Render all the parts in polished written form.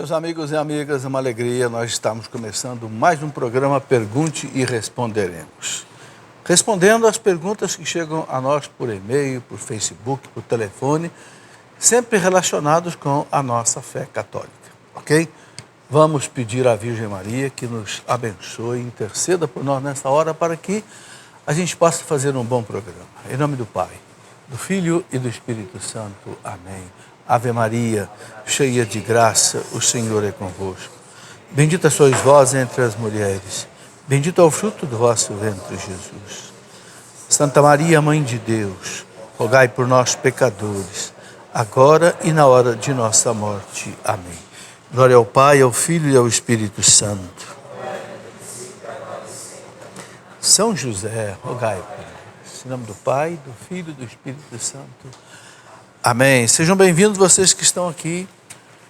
Meus amigos e amigas, é uma alegria, nós estamos começando mais um programa Pergunte e Responderemos. Respondendo às perguntas que chegam a nós por e-mail, por Facebook, por telefone, sempre relacionados com a nossa fé católica, ok? Vamos pedir à Virgem Maria que nos abençoe, interceda por nós nessa hora para que a gente possa fazer um bom programa. Em nome do Pai, do Filho e do Espírito Santo. Amém. Ave Maria, cheia de graça, o Senhor é convosco. Bendita sois vós entre as mulheres, bendito é o fruto do vosso ventre, Jesus. Santa Maria, Mãe de Deus, rogai por nós, pecadores, agora e na hora de nossa morte. Amém. Glória ao Pai, ao Filho e ao Espírito Santo. São José, rogai por nós. Em nome do Pai, do Filho e do Espírito Santo. Amém. Sejam bem-vindos vocês que estão aqui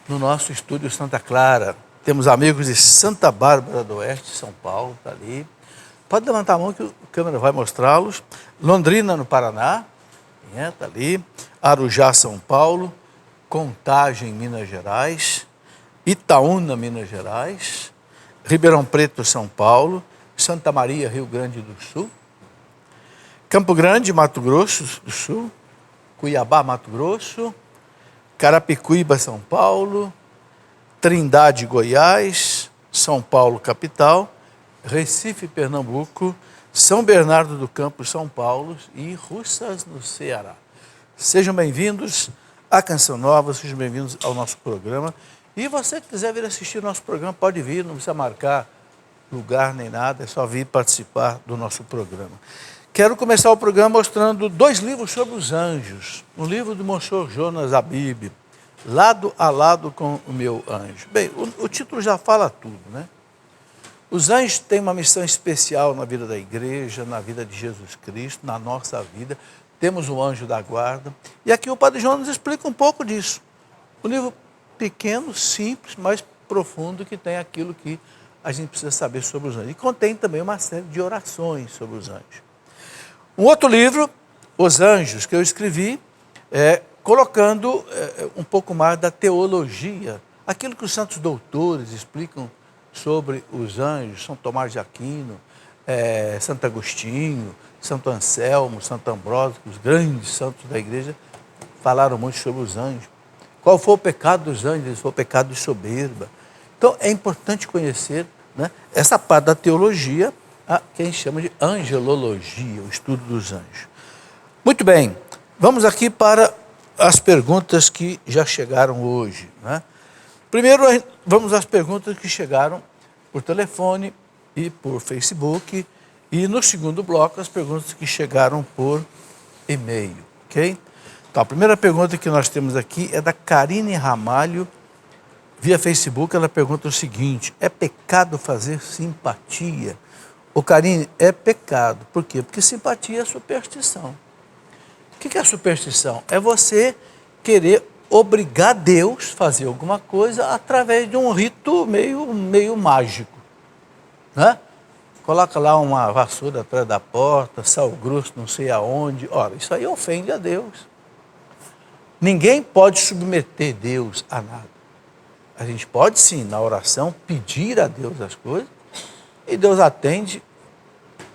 no nosso estúdio Santa Clara. Temos amigos de Santa Bárbara do Oeste, São Paulo, está ali. Pode levantar a mão que a câmera vai mostrá-los. Londrina, no Paraná, está ali. Arujá, São Paulo. Contagem, Minas Gerais. Itaúna, Minas Gerais. Ribeirão Preto, São Paulo. Santa Maria, Rio Grande do Sul. Campo Grande, Mato Grosso do Sul. Cuiabá, Mato Grosso, Carapicuíba, São Paulo, Trindade, Goiás, São Paulo, capital, Recife, Pernambuco, São Bernardo do Campo, São Paulo e Russas, no Ceará. Sejam bem-vindos à Canção Nova, sejam bem-vindos ao nosso programa. E você que quiser vir assistir o nosso programa, pode vir, não precisa marcar lugar nem nada, é só vir participar do nosso programa. Quero começar o programa mostrando 2 livros sobre os anjos. Um livro do Monsenhor Jonas Abib, Lado a Lado com o Meu Anjo. Bem, o título já fala tudo, né? Os anjos têm uma missão especial na vida da igreja, na vida de Jesus Cristo, na nossa vida. Temos o anjo da guarda. E aqui o Padre Jonas explica um pouco disso. Um livro pequeno, simples, mas profundo, que tem aquilo que a gente precisa saber sobre os anjos. E contém também uma série de orações sobre os anjos. Um outro livro, Os Anjos, que eu escrevi, colocando um pouco mais da teologia, aquilo que os santos doutores explicam sobre os anjos, São Tomás de Aquino, Santo Agostinho, Santo Anselmo, Santo Ambrósio, os grandes santos da igreja falaram muito sobre os anjos. Qual foi o pecado dos anjos? Foi o pecado de soberba. Então é importante conhecer, né, essa parte da teologia, que a gente chama de angelologia, o estudo dos anjos. Muito bem, vamos aqui para as perguntas que já chegaram hoje, né? Primeiro, vamos às perguntas que chegaram por telefone e por Facebook, e no segundo bloco, as perguntas que chegaram por e-mail, ok? Então, a primeira pergunta que nós temos aqui é da Karine Ramalho, via Facebook. Ela pergunta o seguinte: é pecado fazer simpatia? Ô Karine, é pecado. Por quê? Porque simpatia é superstição. O que é superstição? É você querer obrigar Deus a fazer alguma coisa através de um rito meio mágico, né? Coloca lá uma vassoura atrás da porta, sal grosso não sei aonde. Ora, isso aí ofende a Deus. Ninguém pode submeter Deus a nada. A gente pode sim, na oração, pedir a Deus as coisas, e Deus atende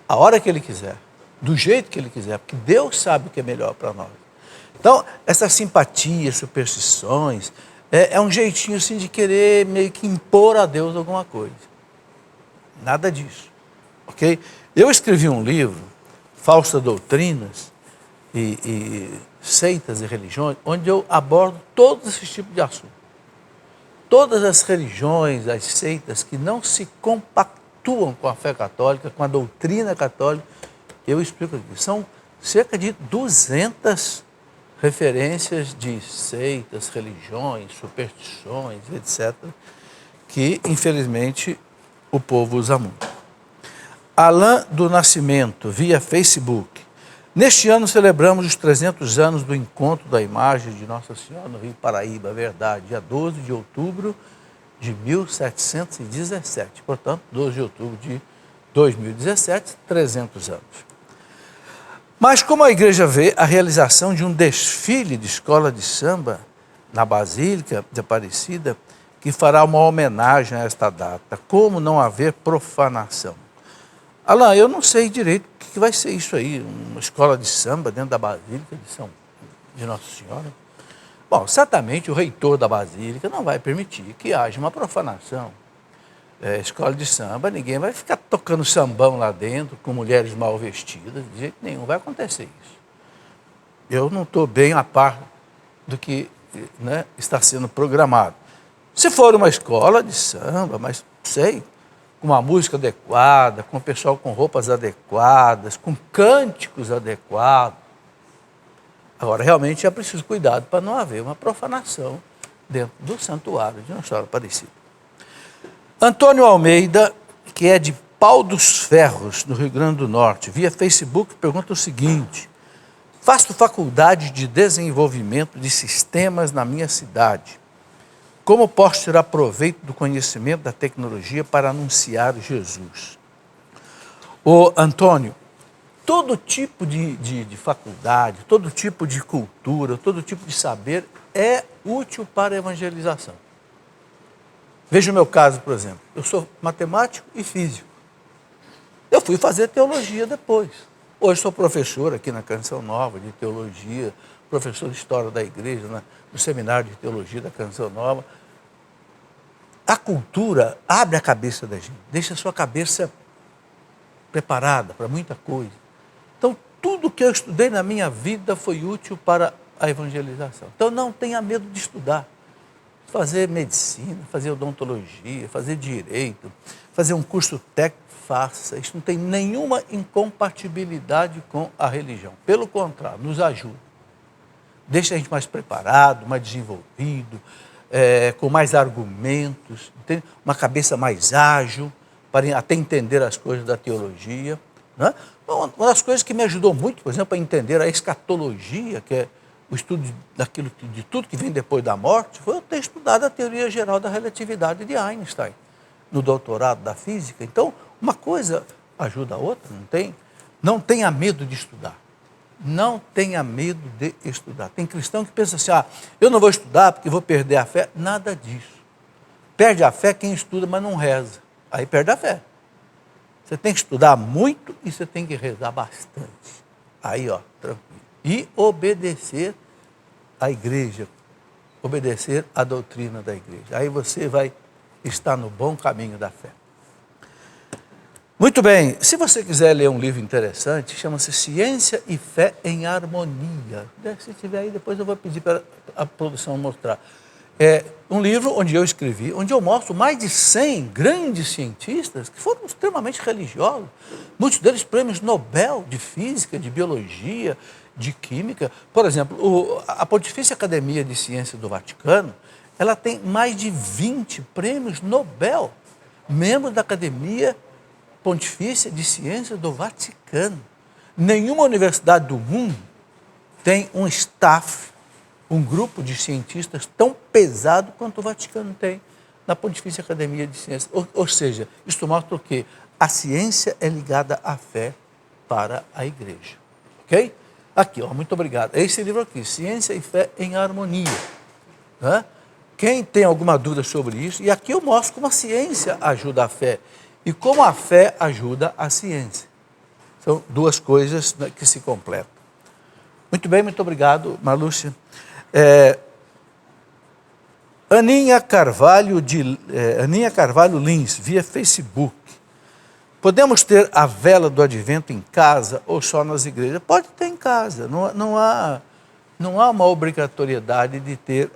a hora que Ele quiser, do jeito que Ele quiser, porque Deus sabe o que é melhor para nós. Então, essa simpatia, superstições, é um jeitinho assim de querer meio que impor a Deus alguma coisa. Nada disso, ok? Eu escrevi um livro, Falsas Doutrinas e Seitas e Religiões, onde eu abordo todos esses tipos de assuntos. Todas as religiões, as seitas que não se compactuam com a fé católica, com a doutrina católica, eu explico aqui. São cerca de 200 referências de seitas, religiões, superstições, etc., que, infelizmente, o povo usa muito. Alain do Nascimento, via Facebook. Neste ano celebramos os 300 anos do encontro da imagem de Nossa Senhora no Rio Paraíba, verdade, dia 12 de outubro de 1717. Portanto, 12 de outubro de 2017, 300 anos. Mas como a igreja vê a realização de um desfile de escola de samba na Basílica de Aparecida, que fará uma homenagem a esta data. Como não haver profanação? Alain, eu não sei direito o que vai ser isso aí, uma escola de samba dentro da Basílica de Nossa Senhora. Bom, certamente o reitor da Basílica não vai permitir que haja uma profanação. Escola de samba, ninguém vai ficar tocando sambão lá dentro, com mulheres mal vestidas, de jeito nenhum vai acontecer isso. Eu não estou bem a par do que, né, está sendo programado. Se for uma escola de samba, mas sei, com uma música adequada, com o pessoal com roupas adequadas, com cânticos adequados. Agora, realmente é preciso cuidado para não haver uma profanação dentro do santuário de Nossa Senhora Aparecida. Antônio Almeida, que é de Pau dos Ferros, no Rio Grande do Norte, via Facebook, pergunta o seguinte: faço faculdade de desenvolvimento de sistemas na minha cidade. Como posso tirar proveito do conhecimento da tecnologia para anunciar Jesus? Ô, Antônio, todo tipo de faculdade, todo tipo de cultura, todo tipo de saber é útil para a evangelização. Veja o meu caso, por exemplo. Eu sou matemático e físico. Eu fui fazer teologia depois. Hoje sou professor aqui na Canção Nova de teologia, professor de história da igreja, no seminário de teologia da Canção Nova. A cultura abre a cabeça da gente, deixa a sua cabeça preparada para muita coisa. Então, tudo que eu estudei na minha vida foi útil para a evangelização. Então, não tenha medo de estudar. Fazer medicina, fazer odontologia, fazer direito, fazer um curso técnico, faça. Isso não tem nenhuma incompatibilidade com a religião. Pelo contrário, nos ajuda. Deixa a gente mais preparado, mais desenvolvido, com mais argumentos, entende? Uma cabeça mais ágil, para até entender as coisas da teologia. Né? Uma das coisas que me ajudou muito, por exemplo, a entender a escatologia, que é o estudo de tudo que vem depois da morte, foi eu ter estudado a teoria geral da relatividade de Einstein, no doutorado da física. Então, uma coisa ajuda a outra, não tem? Não tenha medo de estudar. Não tenha medo de estudar. Tem cristão que pensa assim, eu não vou estudar porque vou perder a fé. Nada disso. Perde a fé quem estuda, mas não reza. Aí perde a fé. Você tem que estudar muito e você tem que rezar bastante. Aí, tranquilo. E obedecer à igreja, obedecer à doutrina da igreja. Aí você vai estar no bom caminho da fé. Muito bem, se você quiser ler um livro interessante, chama-se Ciência e Fé em Harmonia. Se tiver aí, depois eu vou pedir para a produção mostrar. É um livro onde eu escrevi, onde eu mostro mais de 100 grandes cientistas que foram extremamente religiosos, muitos deles prêmios Nobel de Física, de Biologia, de Química. Por exemplo, a Pontifícia Academia de Ciências do Vaticano, ela tem mais de 20 prêmios Nobel, membros da Academia Pontifícia de Ciências do Vaticano. Nenhuma universidade do mundo tem um staff, um grupo de cientistas tão pesado quanto o Vaticano tem na Pontifícia Academia de Ciências. Ou seja, isso mostra o quê? A ciência é ligada à fé para a igreja. Ok? Aqui, muito obrigado. Esse livro aqui, Ciência e Fé em Harmonia. Né? Quem tem alguma dúvida sobre isso, e aqui eu mostro como a ciência ajuda a fé e como a fé ajuda a ciência. São duas coisas que se completam. Muito bem, muito obrigado, Marlúcia. Aninha Carvalho Lins, via Facebook. Podemos ter a vela do advento em casa ou só nas igrejas? Pode ter em casa, não há uma obrigatoriedade de ter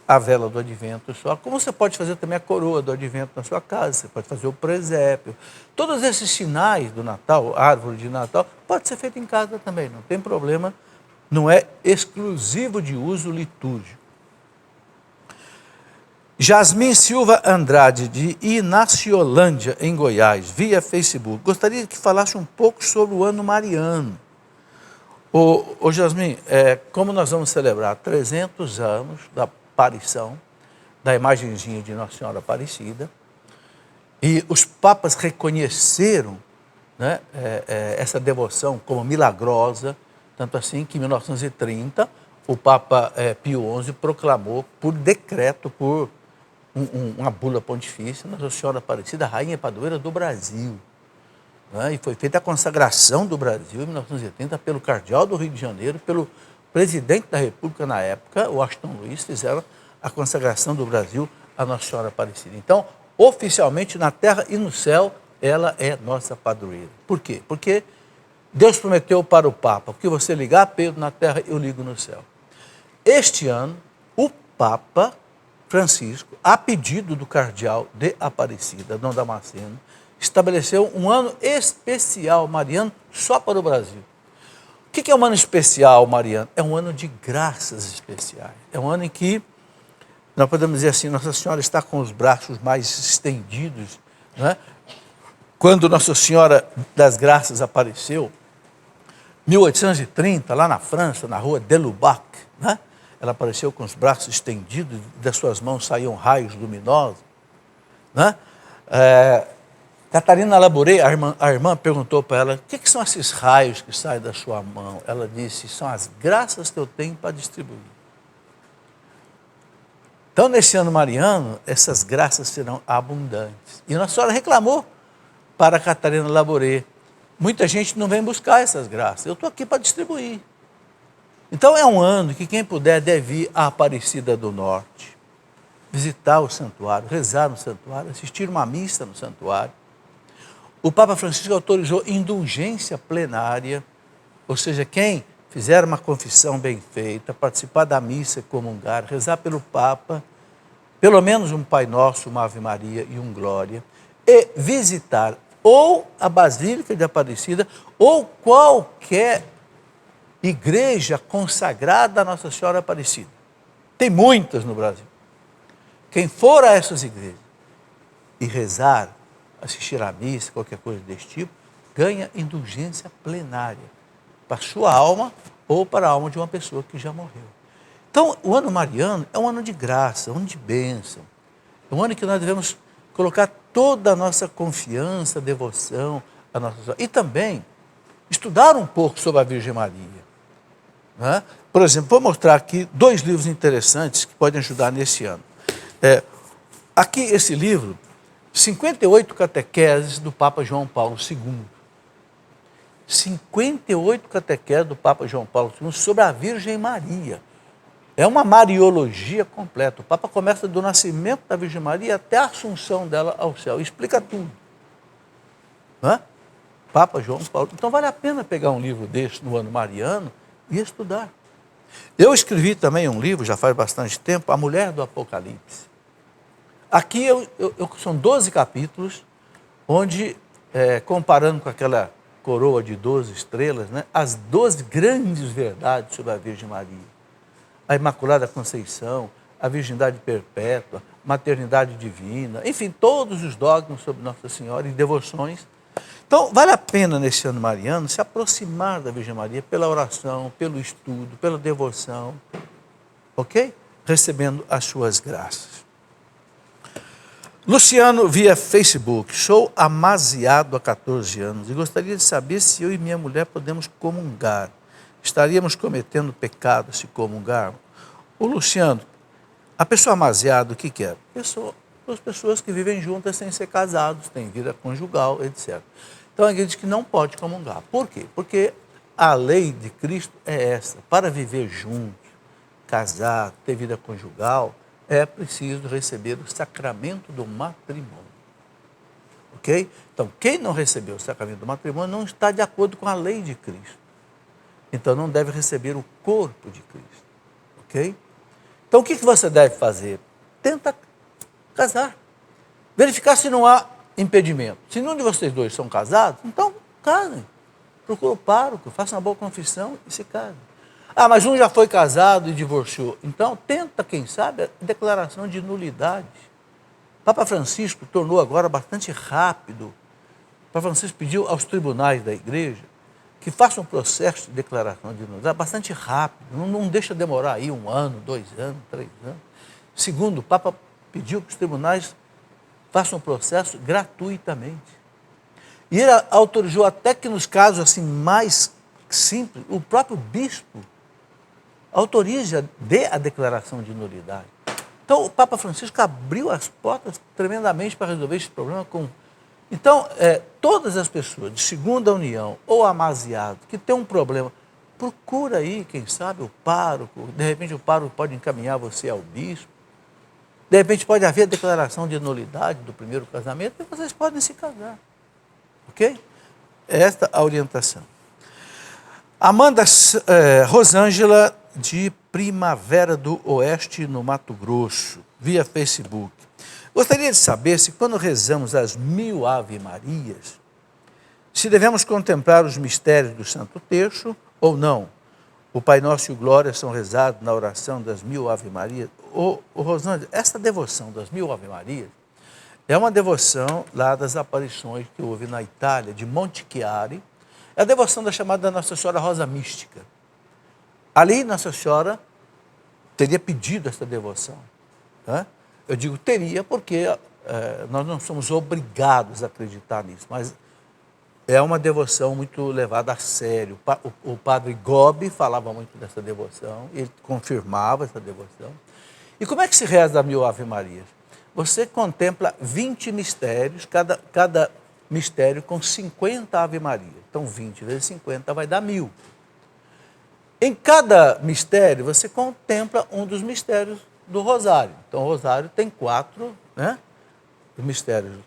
a vela do advento só. Como você pode fazer também a coroa do advento na sua casa, você pode fazer o presépio. Todos esses sinais do Natal, árvore de Natal, pode ser feito em casa também, não tem problema, não é exclusivo de uso litúrgico. Jasmin Silva Andrade, de Inaciolândia, em Goiás, via Facebook. Gostaria que falasse um pouco sobre o ano mariano. Ô Jasmin, como nós vamos celebrar 300 anos da aparição da imagenzinha de Nossa Senhora Aparecida, e os papas reconheceram, né, essa devoção como milagrosa, tanto assim que em 1930 o Papa Pio XI proclamou por decreto, por uma bula pontifícia, Nossa Senhora Aparecida, Rainha Padroeira do Brasil. Né? E foi feita a consagração do Brasil em 1980 pelo cardeal do Rio de Janeiro, pelo presidente da República na época, Washington Luiz, fizeram a consagração do Brasil a Nossa Senhora Aparecida. Então, oficialmente, na terra e no céu, ela é nossa padroeira. Por quê? Porque Deus prometeu para o Papa, que você ligar Pedro na terra, eu ligo no céu. Este ano, o Papa Francisco, a pedido do cardeal de Aparecida, Dom Damasceno, estabeleceu um ano especial mariano só para o Brasil. O que é um ano especial mariano? É um ano de graças especiais. É um ano em que, nós podemos dizer assim, Nossa Senhora está com os braços mais estendidos. Né? Quando Nossa Senhora das Graças apareceu, 1830, lá na França, na rua de Lubac, né? Ela apareceu com os braços estendidos, das suas mãos saíam raios luminosos. Né? Catarina Labouré, a irmã perguntou para ela, o que são esses raios que saem da sua mão? Ela disse, são as graças que eu tenho para distribuir. Então, nesse ano mariano, essas graças serão abundantes. E Nossa Senhora reclamou para Catarina Labouré, muita gente não vem buscar essas graças, eu estou aqui para distribuir. Então é um ano que quem puder deve ir à Aparecida do Norte, visitar o santuário, rezar no santuário, assistir uma missa no santuário. O Papa Francisco autorizou indulgência plenária, ou seja, quem fizer uma confissão bem feita, participar da missa, comungar, rezar pelo Papa, pelo menos um Pai Nosso, uma Ave Maria e um Glória, e visitar ou a Basílica de Aparecida ou qualquer igreja consagrada a Nossa Senhora Aparecida. Tem muitas no Brasil. Quem for a essas igrejas e rezar, assistir à missa, qualquer coisa desse tipo, ganha indulgência plenária para a sua alma ou para a alma de uma pessoa que já morreu. Então, o ano mariano é um ano de graça, um ano de bênção. É um ano que nós devemos colocar toda a nossa confiança, devoção a Nossa Senhora. E também estudar um pouco sobre a Virgem Maria. Né? Por exemplo, vou mostrar aqui 2 livros interessantes que podem ajudar nesse ano. Aqui esse livro, 58 catequeses do Papa João Paulo II. 58 catequeses do Papa João Paulo II sobre a Virgem Maria. É uma mariologia completa. O Papa começa do nascimento da Virgem Maria até a assunção dela ao céu. Explica tudo. Né? Papa João Paulo. Então vale a pena pegar um livro desse no ano mariano e estudar. Eu escrevi também um livro, já faz bastante tempo, A Mulher do Apocalipse. Aqui são 12 capítulos, onde, comparando com aquela coroa de 12 estrelas, né, as 12 grandes verdades sobre a Virgem Maria. A Imaculada Conceição, a Virgindade Perpétua, Maternidade Divina, enfim, todos os dogmas sobre Nossa Senhora e devoções. Então, vale a pena, nesse ano mariano, se aproximar da Virgem Maria pela oração, pelo estudo, pela devoção, ok? Recebendo as suas graças. Luciano, via Facebook, sou amasiado há 14 anos e gostaria de saber se eu e minha mulher podemos comungar. Estaríamos cometendo pecado se comungarmos? O Luciano, a pessoa amasiada, o que é? As pessoas que vivem juntas sem ser casados, têm vida conjugal, etc. Então, a igreja diz que não pode comungar. Por quê? Porque a lei de Cristo é essa. Para viver juntos, casar, ter vida conjugal, é preciso receber o sacramento do matrimônio. Ok? Então, quem não recebeu o sacramento do matrimônio não está de acordo com a lei de Cristo. Então, não deve receber o corpo de Cristo. Ok? Então, o que você deve fazer? Tenta casar. Verificar se não há impedimento. Se nenhum de vocês dois são casados, então casem. Procure o pároco, faça uma boa confissão e se casem. Ah, mas um já foi casado e divorciou. Então, tenta, quem sabe, a declaração de nulidade. Papa Francisco tornou agora bastante rápido. Papa Francisco pediu aos tribunais da igreja que façam um processo de declaração de nulidade bastante rápido. Não deixa demorar aí 1 ano, 2 anos, 3 anos. Segundo, o Papa pediu que os tribunais façam um processo gratuitamente. E ele autorizou até que nos casos assim mais simples, o próprio bispo autorize, dê a declaração de nulidade. Então, o Papa Francisco abriu as portas tremendamente para resolver esse problema com... Então, todas as pessoas de segunda união ou amasiado que tem um problema, procura aí, quem sabe, o pároco. De repente, o pároco pode encaminhar você ao bispo. De repente, pode haver declaração de nulidade do primeiro casamento e vocês podem se casar. Ok? Esta a orientação. Amanda Rosângela, de Primavera do Oeste, no Mato Grosso, via Facebook. Gostaria de saber se, quando rezamos as 1000 Ave-Marias, se devemos contemplar os mistérios do Santo Terço ou não. O Pai Nosso e o Glória são rezados na oração das 1000 Ave-Marias. Rosângela, essa devoção das 1000 Ave-Marias é uma devoção lá das aparições que houve na Itália, de Monte Chiari. É a devoção da chamada Nossa Senhora Rosa Mística. Ali, Nossa Senhora teria pedido essa devoção. Né? Eu digo teria porque nós não somos obrigados a acreditar nisso, mas é uma devoção muito levada a sério. O padre Gobi falava muito dessa devoção, ele confirmava essa devoção. E como é que se reza a 1000 Ave-Marias? Você contempla 20 mistérios, cada mistério com 50 Ave-Marias. Então, 20 vezes 50 vai dar 1000. Em cada mistério, você contempla um dos mistérios do Rosário. Então, o Rosário tem 4, né? Os mistérios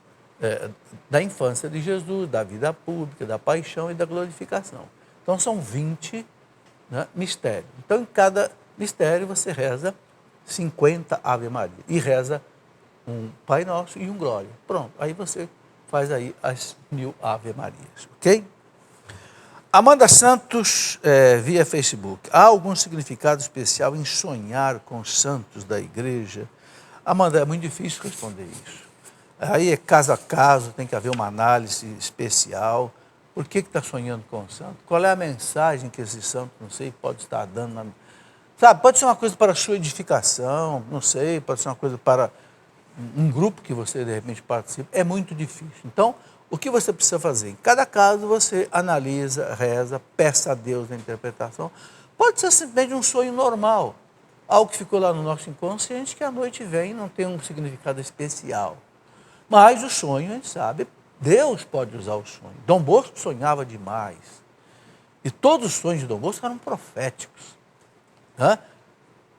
da infância de Jesus, da vida pública, da paixão e da glorificação. Então, são 20, né, mistérios. Então, em cada mistério, você reza 50 Ave-Maria. E reza um Pai Nosso e um Glória. Pronto, aí você faz aí as 1000 Ave-Marias, ok? Amanda Santos, via Facebook. Há algum significado especial em sonhar com os santos da igreja? Amanda, é muito difícil responder isso. Aí é caso a caso, tem que haver uma análise especial. Por que está sonhando com o santo? Qual é a mensagem que esse santo, não sei, pode estar dando? Sabe, pode ser uma coisa para a sua edificação, não sei, pode ser uma coisa para um grupo que você, de repente, participa. É muito difícil. Então, o que você precisa fazer? Em cada caso, você analisa, reza, peça a Deus a interpretação. Pode ser simplesmente um sonho normal, algo que ficou lá no nosso inconsciente, que à noite vem e não tem um significado especial. Mas o sonho, a gente sabe, Deus pode usar o sonho. Dom Bosco sonhava demais. E todos os sonhos de Dom Bosco eram proféticos. Né?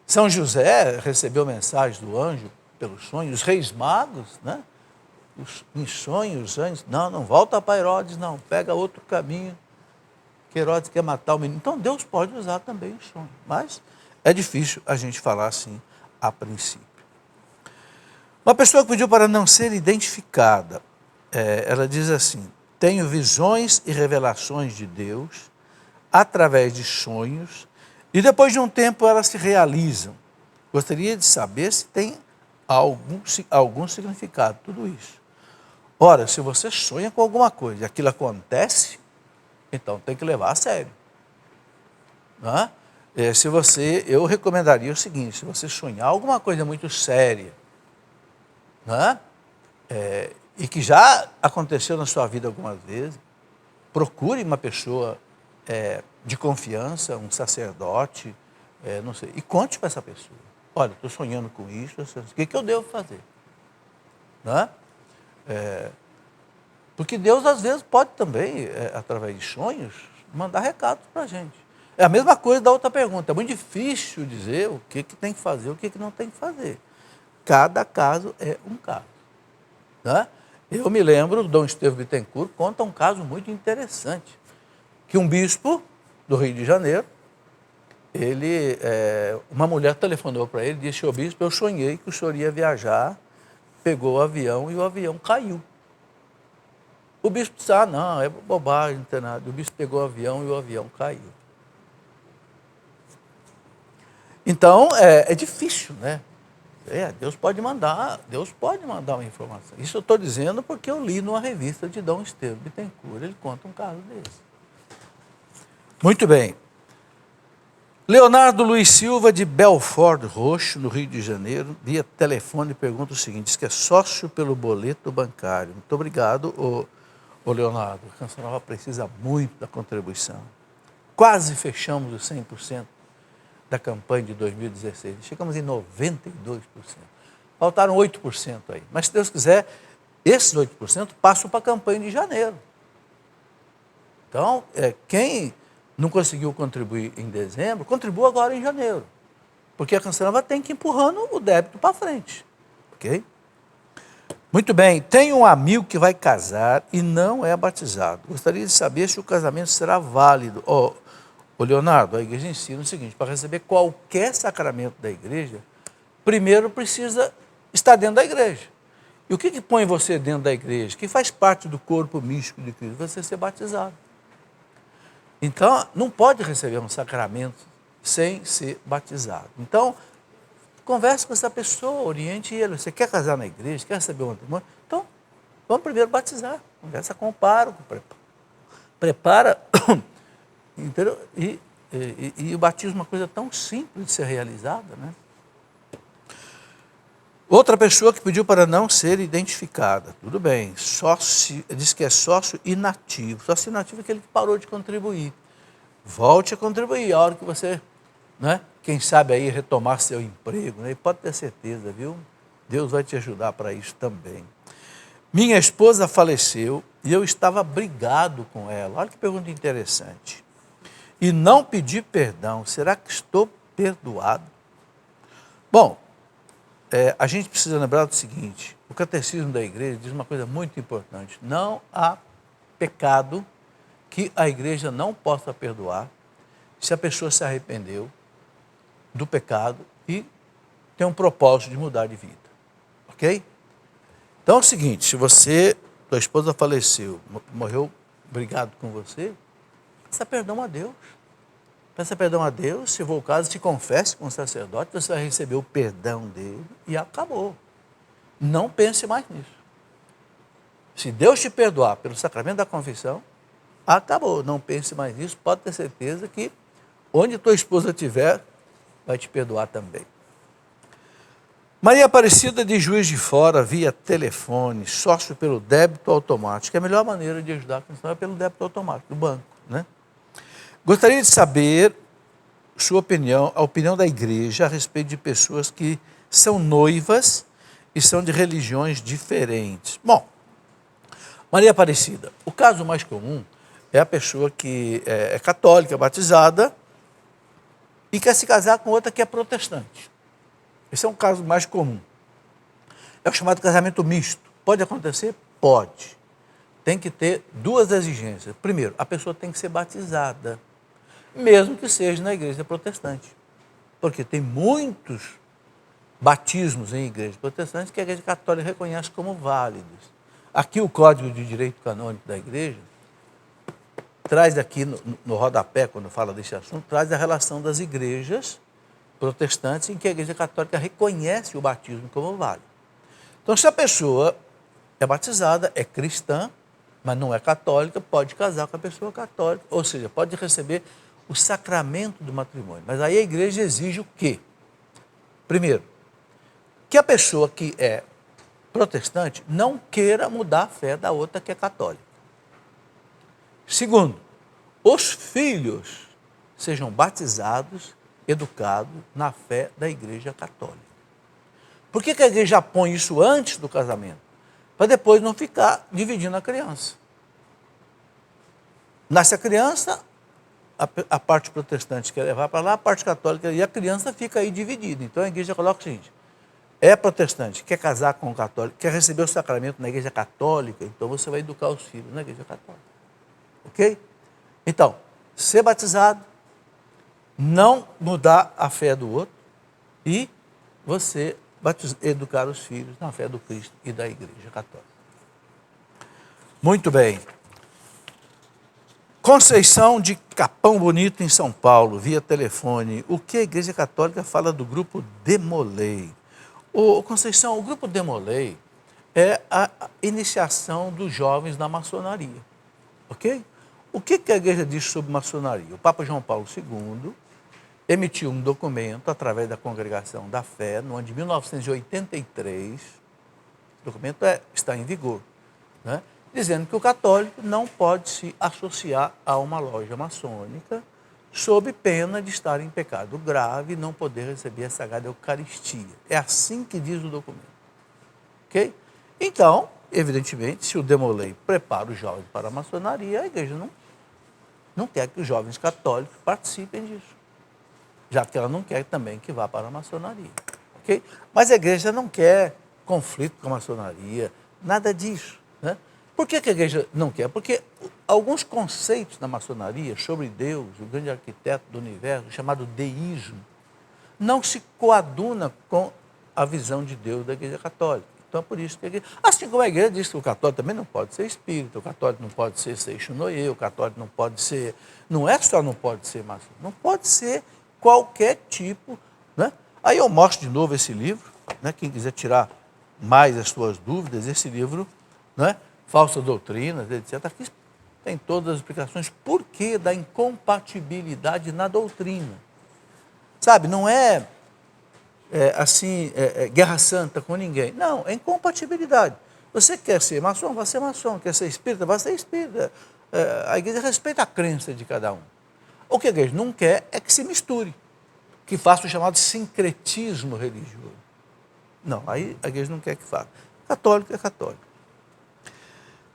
São José recebeu mensagem do anjo pelos sonhos. Os reis magos, né? Em sonhos, anjos, não volta para Herodes, não, pega outro caminho, que Herodes quer matar o menino. Então, Deus pode usar também o sonho, mas é difícil a gente falar assim a princípio. Uma pessoa que pediu para não ser identificada, ela diz assim: tenho visões e revelações de Deus através de sonhos e depois de um tempo elas se realizam. Gostaria de saber se tem algum significado tudo isso. Ora, se você sonha com alguma coisa e aquilo acontece, então tem que levar a sério. Né? Eu recomendaria o seguinte: se você sonhar alguma coisa muito séria, né? E que já aconteceu na sua vida algumas vezes, procure uma pessoa de confiança, um sacerdote, não sei, e conte para essa pessoa. Olha, estou sonhando com isso, o que eu devo fazer? Né? Porque Deus, às vezes, pode também, através de sonhos, mandar recados para a gente. É a mesma coisa da outra pergunta. É muito difícil dizer o que tem que fazer, o que não tem que fazer. Cada caso é um caso. Né? Eu me lembro, Dom Estevão Bittencourt conta um caso muito interessante, que um bispo do Rio de Janeiro, uma mulher telefonou para ele e disse: ô bispo, eu sonhei que o senhor ia viajar, pegou o avião e o avião caiu. O bispo disse: não, é bobagem, não tem nada. O bispo pegou o avião e o avião caiu. Então, é difícil, né? Deus pode mandar uma informação. Isso eu estou dizendo porque eu li numa revista de Dom Estevão Bittencourt, ele conta um caso desse. Muito bem. Leonardo Luiz Silva, de Belford Roxo, no Rio de Janeiro, via telefone, pergunta o seguinte: diz que é sócio pelo boleto bancário. Muito obrigado, ô Leonardo. A Canção Nova precisa muito da contribuição. Quase fechamos os 100%. da campanha de 2016. Chegamos em 92%. Faltaram 8% aí. Mas, se Deus quiser, esses 8% passam para a campanha de janeiro. Então, quem não conseguiu contribuir em dezembro, contribua agora em janeiro. Porque a Canção tem que ir empurrando o débito para frente. Ok? Muito bem. Tem um amigo que vai casar e não é batizado. Gostaria de saber se o casamento será válido. Ô, Leonardo, a igreja ensina o seguinte: para receber qualquer sacramento da igreja, primeiro precisa estar dentro da igreja. E o que põe você dentro da igreja? Que faz parte do corpo místico de Cristo? Você ser batizado. Então, não pode receber um sacramento sem ser batizado. Então, converse com essa pessoa, oriente ele. Você quer casar na igreja? Quer receber um matrimônio? Então, vamos primeiro batizar. Conversa com o pároco. Prepara. Entendeu? E o batismo é uma coisa tão simples de ser realizada, né? Outra pessoa que pediu para não ser identificada. Tudo bem, diz que é sócio inativo. Sócio inativo é aquele que parou de contribuir. Volte a contribuir a hora que você, né, quem sabe aí retomar seu emprego, né? E pode ter certeza, viu? Deus vai te ajudar para isso também. Minha esposa faleceu e eu estava brigado com ela. Olha que pergunta interessante. E não pedi perdão. Será que estou perdoado? Bom, a gente precisa lembrar do seguinte: o catecismo da igreja diz uma coisa muito importante. Não há pecado que a igreja não possa perdoar se a pessoa se arrependeu do pecado e tem um propósito de mudar de vida. Ok? Então é o seguinte: se tua esposa faleceu, morreu brigado com você, peça perdão a Deus. Peça perdão a Deus, se for o caso, se confesse com o sacerdote, você vai receber o perdão dele e acabou. Não pense mais nisso. Se Deus te perdoar pelo sacramento da confissão, acabou. Não pense mais nisso, pode ter certeza que onde tua esposa estiver, vai te perdoar também. Maria Aparecida de Juiz de Fora, via telefone, sócio pelo débito automático. É a melhor maneira de ajudar a cristã é pelo débito automático do banco, né? Gostaria de saber sua opinião, a opinião da igreja a respeito de pessoas que são noivas e são de religiões diferentes. Bom, Maria Aparecida, o caso mais comum é a pessoa que é católica, batizada, e quer se casar com outra que é protestante. Esse é um caso mais comum. É o chamado casamento misto. Pode acontecer? Pode. Tem que ter duas exigências. Primeiro, a pessoa tem que ser batizada, mesmo que seja na igreja protestante. Porque tem muitos batismos em igrejas protestantes que a igreja católica reconhece como válidos. Aqui o Código de Direito Canônico da igreja traz aqui no rodapé, quando fala desse assunto, traz a relação das igrejas protestantes em que a igreja católica reconhece o batismo como válido. Então, se a pessoa é batizada, é cristã, mas não é católica, pode casar com a pessoa católica, ou seja, pode receber o sacramento do matrimônio. Mas aí a igreja exige o quê? Primeiro, que a pessoa que é protestante não queira mudar a fé da outra que é católica. Segundo, os filhos sejam batizados, educados na fé da igreja católica. Por que a igreja põe isso antes do casamento? Para depois não ficar dividindo a criança. Nasce a criança, a parte protestante quer levar para lá, a parte católica, e a criança fica aí dividida. Então a igreja coloca o seguinte: é protestante, quer casar com o católico, quer receber o sacramento na igreja católica, então você vai educar os filhos na igreja católica. Ok? Então, ser batizado, não mudar a fé do outro e você educar os filhos na fé do Cristo e da igreja católica. Muito bem. Conceição de Capão Bonito, em São Paulo, via telefone. O que a igreja católica fala do grupo Demolei? Conceição, o grupo Demolei é a iniciação dos jovens na maçonaria. Ok? O que a igreja diz sobre maçonaria? O Papa João Paulo II emitiu um documento através da Congregação da Fé, no ano de 1983, o documento está em vigor, né? Dizendo que o católico não pode se associar a uma loja maçônica, sob pena de estar em pecado grave e não poder receber a Sagrada Eucaristia. É assim que diz o documento. Ok? Então, evidentemente, se o Demolei prepara os jovens para a maçonaria, a igreja não quer que os jovens católicos participem disso, já que ela não quer também que vá para a maçonaria. Okay? Mas a igreja não quer conflito com a maçonaria, nada disso. Né? Por que a igreja não quer? Porque alguns conceitos da maçonaria sobre Deus, o grande arquiteto do universo, chamado deísmo, não se coaduna com a visão de Deus da igreja católica. Então, é por isso que a igreja... Assim como a igreja diz que o católico também não pode ser espírita, o católico não pode ser Seixonoye, o católico não pode ser... Não é só não pode ser maçom, não pode ser qualquer tipo. Né? Aí eu mostro de novo esse livro, né? Quem quiser tirar mais as suas dúvidas, esse livro, né? Falsas Doutrinas, etc. Aqui tem todas as explicações por que da incompatibilidade na doutrina. Sabe, não é guerra santa com ninguém. Não, é incompatibilidade. Você quer ser maçom, vai ser maçom. Quer ser espírita, vai ser espírita. A igreja respeita a crença de cada um. O que a igreja não quer é que se misture, que faça o chamado sincretismo religioso. Não, aí a igreja não quer que faça. Católico é católico.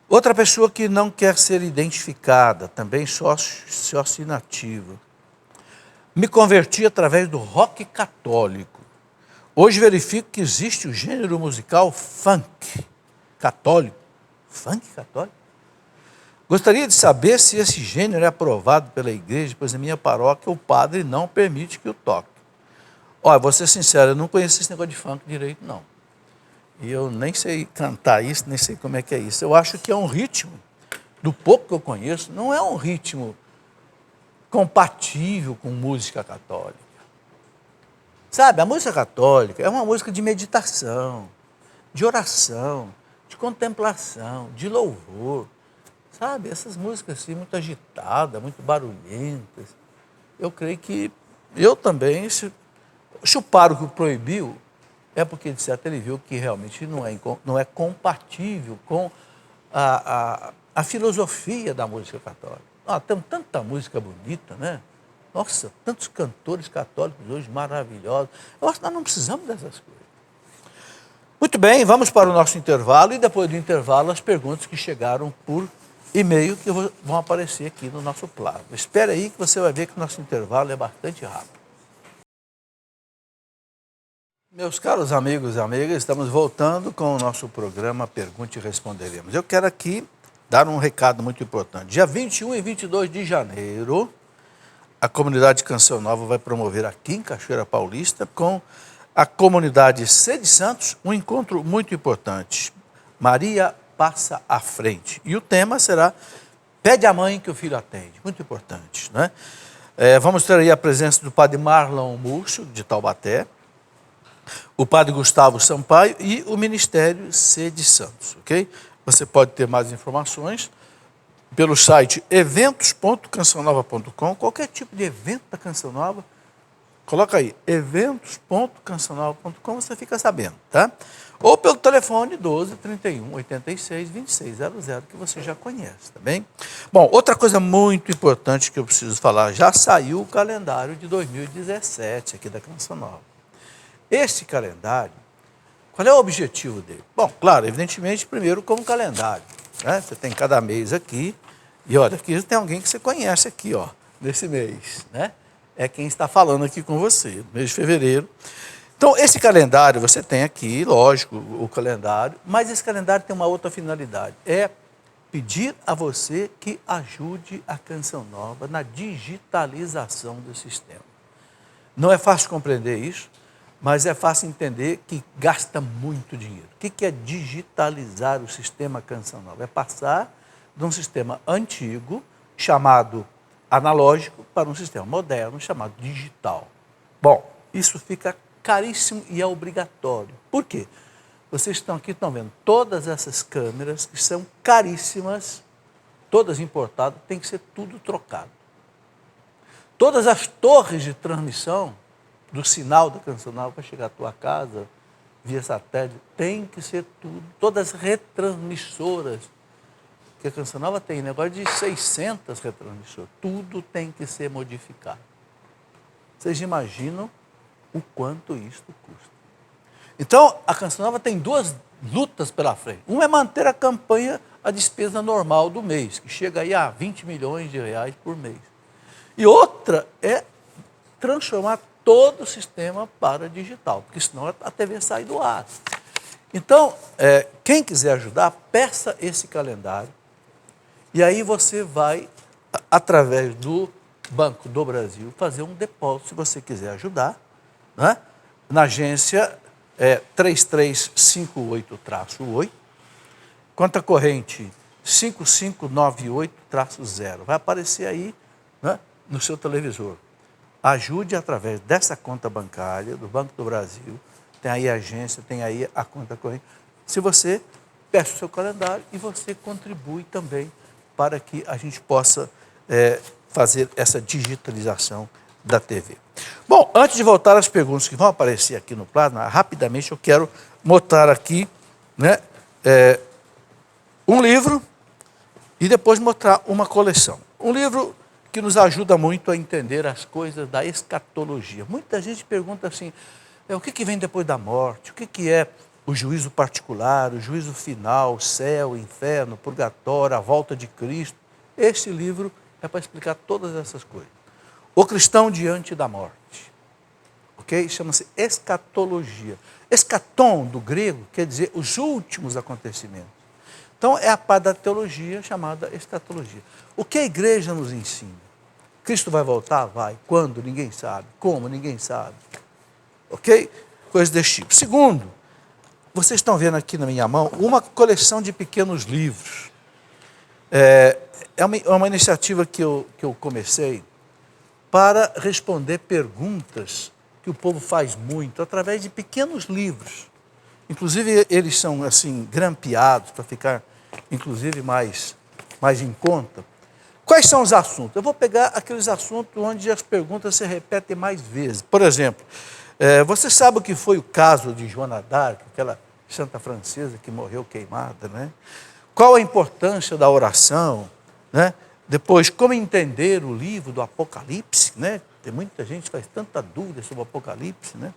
Outra pessoa que não quer ser identificada, também sócio inativo. Me converti através do rock católico. Hoje verifico que existe o gênero musical funk católico. Funk católico? Gostaria de saber se esse gênero é aprovado pela igreja, pois na minha paróquia o padre não permite que eu toque. Olha, vou ser sincero, eu não conheço esse negócio de funk direito, não. E eu nem sei cantar isso, nem sei como é que é isso. Eu acho que é um ritmo, do pouco que eu conheço, não é um ritmo compatível com música católica. Sabe, a música católica é uma música de meditação, de oração, de contemplação, de louvor. Sabe, essas músicas assim, muito agitadas, muito barulhentas. Eu creio que eu também, se o pároco proibiu, é porque, de certo, ele viu que realmente não é compatível com a filosofia da música católica. Tem tanta música bonita, né? Nossa, tantos cantores católicos hoje maravilhosos. Eu acho que nós não precisamos dessas coisas. Muito bem, vamos para o nosso intervalo e depois do intervalo as perguntas que chegaram por e-mail que vão aparecer aqui no nosso plano. Espere aí que você vai ver que o nosso intervalo é bastante rápido. Meus caros amigos e amigas, estamos voltando com o nosso programa Pergunte e Responderemos. Eu quero aqui dar um recado muito importante. Dia 21 e 22 de janeiro, a comunidade Canção Nova vai promover aqui em Cachoeira Paulista, com a comunidade Sede Santos, um encontro muito importante. Maria passa à frente. E o tema será Pede à Mãe que o Filho atende. Muito importante, né? Vamos ter aí a presença do padre Marlon Múrcio, de Taubaté, o padre Gustavo Sampaio e o Ministério Sede Santos, ok? Você pode ter mais informações pelo site eventos.cançãonova.com, qualquer tipo de evento da Canção Nova, coloca aí, eventos.cançãonova.com, você fica sabendo, tá? Ou pelo telefone 12 31 86 26 00, que você já conhece, tá bem? Bom, outra coisa muito importante que eu preciso falar, já saiu o calendário de 2017 aqui da Canção Nova. Esse calendário, qual é o objetivo dele? Bom, claro, evidentemente, primeiro como calendário, né? Você tem cada mês aqui, e olha, aqui tem alguém que você conhece aqui, ó, nesse mês, né? É quem está falando aqui com você, no mês de fevereiro. Então, esse calendário, você tem aqui, lógico, o calendário, mas esse calendário tem uma outra finalidade, é pedir a você que ajude a Canção Nova na digitalização do sistema. Não é fácil compreender isso, mas é fácil entender que gasta muito dinheiro. O que é digitalizar o sistema Canção Nova? É passar de um sistema antigo, chamado analógico, para um sistema moderno, chamado digital. Bom, isso fica caríssimo e é obrigatório. Por quê? Vocês estão vendo todas essas câmeras que são caríssimas, todas importadas, tem que ser tudo trocado. Todas as torres de transmissão do sinal da Canção Nova para chegar à tua casa, via satélite, tem que ser tudo, todas as retransmissoras porque a Canção Nova tem negócio de 600 retransmissores. Tudo tem que ser modificado. Vocês imaginam o quanto isso custa. Então, a Canção Nova tem duas lutas pela frente. Uma é manter a campanha, a despesa normal do mês, que chega aí a 20 milhões de reais por mês. E outra é transformar todo o sistema para digital, porque senão a TV sai do ar. Então, quem quiser ajudar, peça esse calendário, e aí você vai, através do Banco do Brasil, fazer um depósito, se você quiser ajudar, né? Na agência 3358-8, conta corrente 5598-0. Vai aparecer aí, né, no seu televisor. Ajude através dessa conta bancária do Banco do Brasil, tem aí a agência, tem aí a conta corrente. Se você peça o seu calendário e você contribui também para que a gente possa fazer essa digitalização da TV. Bom, antes de voltar às perguntas que vão aparecer aqui no plasma, rapidamente eu quero mostrar aqui, né, um livro e depois mostrar uma coleção. Um livro que nos ajuda muito a entender as coisas da escatologia. Muita gente pergunta assim, o que vem depois da morte? O que é o juízo particular, o juízo final, o céu, o inferno, o purgatório, a volta de Cristo? Este livro é para explicar todas essas coisas. O cristão diante da morte. Ok? Chama-se escatologia. Escatom, do grego, quer dizer os últimos acontecimentos. Então, é a parte da teologia chamada escatologia. O que a igreja nos ensina? Cristo vai voltar? Vai. Quando? Ninguém sabe. Como? Ninguém sabe. Ok? Coisas desse tipo. Segundo, vocês estão vendo aqui na minha mão uma coleção de pequenos livros. É uma iniciativa que eu comecei para responder perguntas que o povo faz muito, através de pequenos livros. Inclusive, eles são assim, grampeados, para ficar, inclusive, mais em conta. Quais são os assuntos? Eu vou pegar aqueles assuntos onde as perguntas se repetem mais vezes. Por exemplo, você sabe o que foi o caso de Joana d'Arc, aquela santa francesa que morreu queimada, né? Qual a importância da oração, né? Depois, como entender o livro do Apocalipse, né? Tem muita gente que faz tanta dúvida sobre o Apocalipse, né?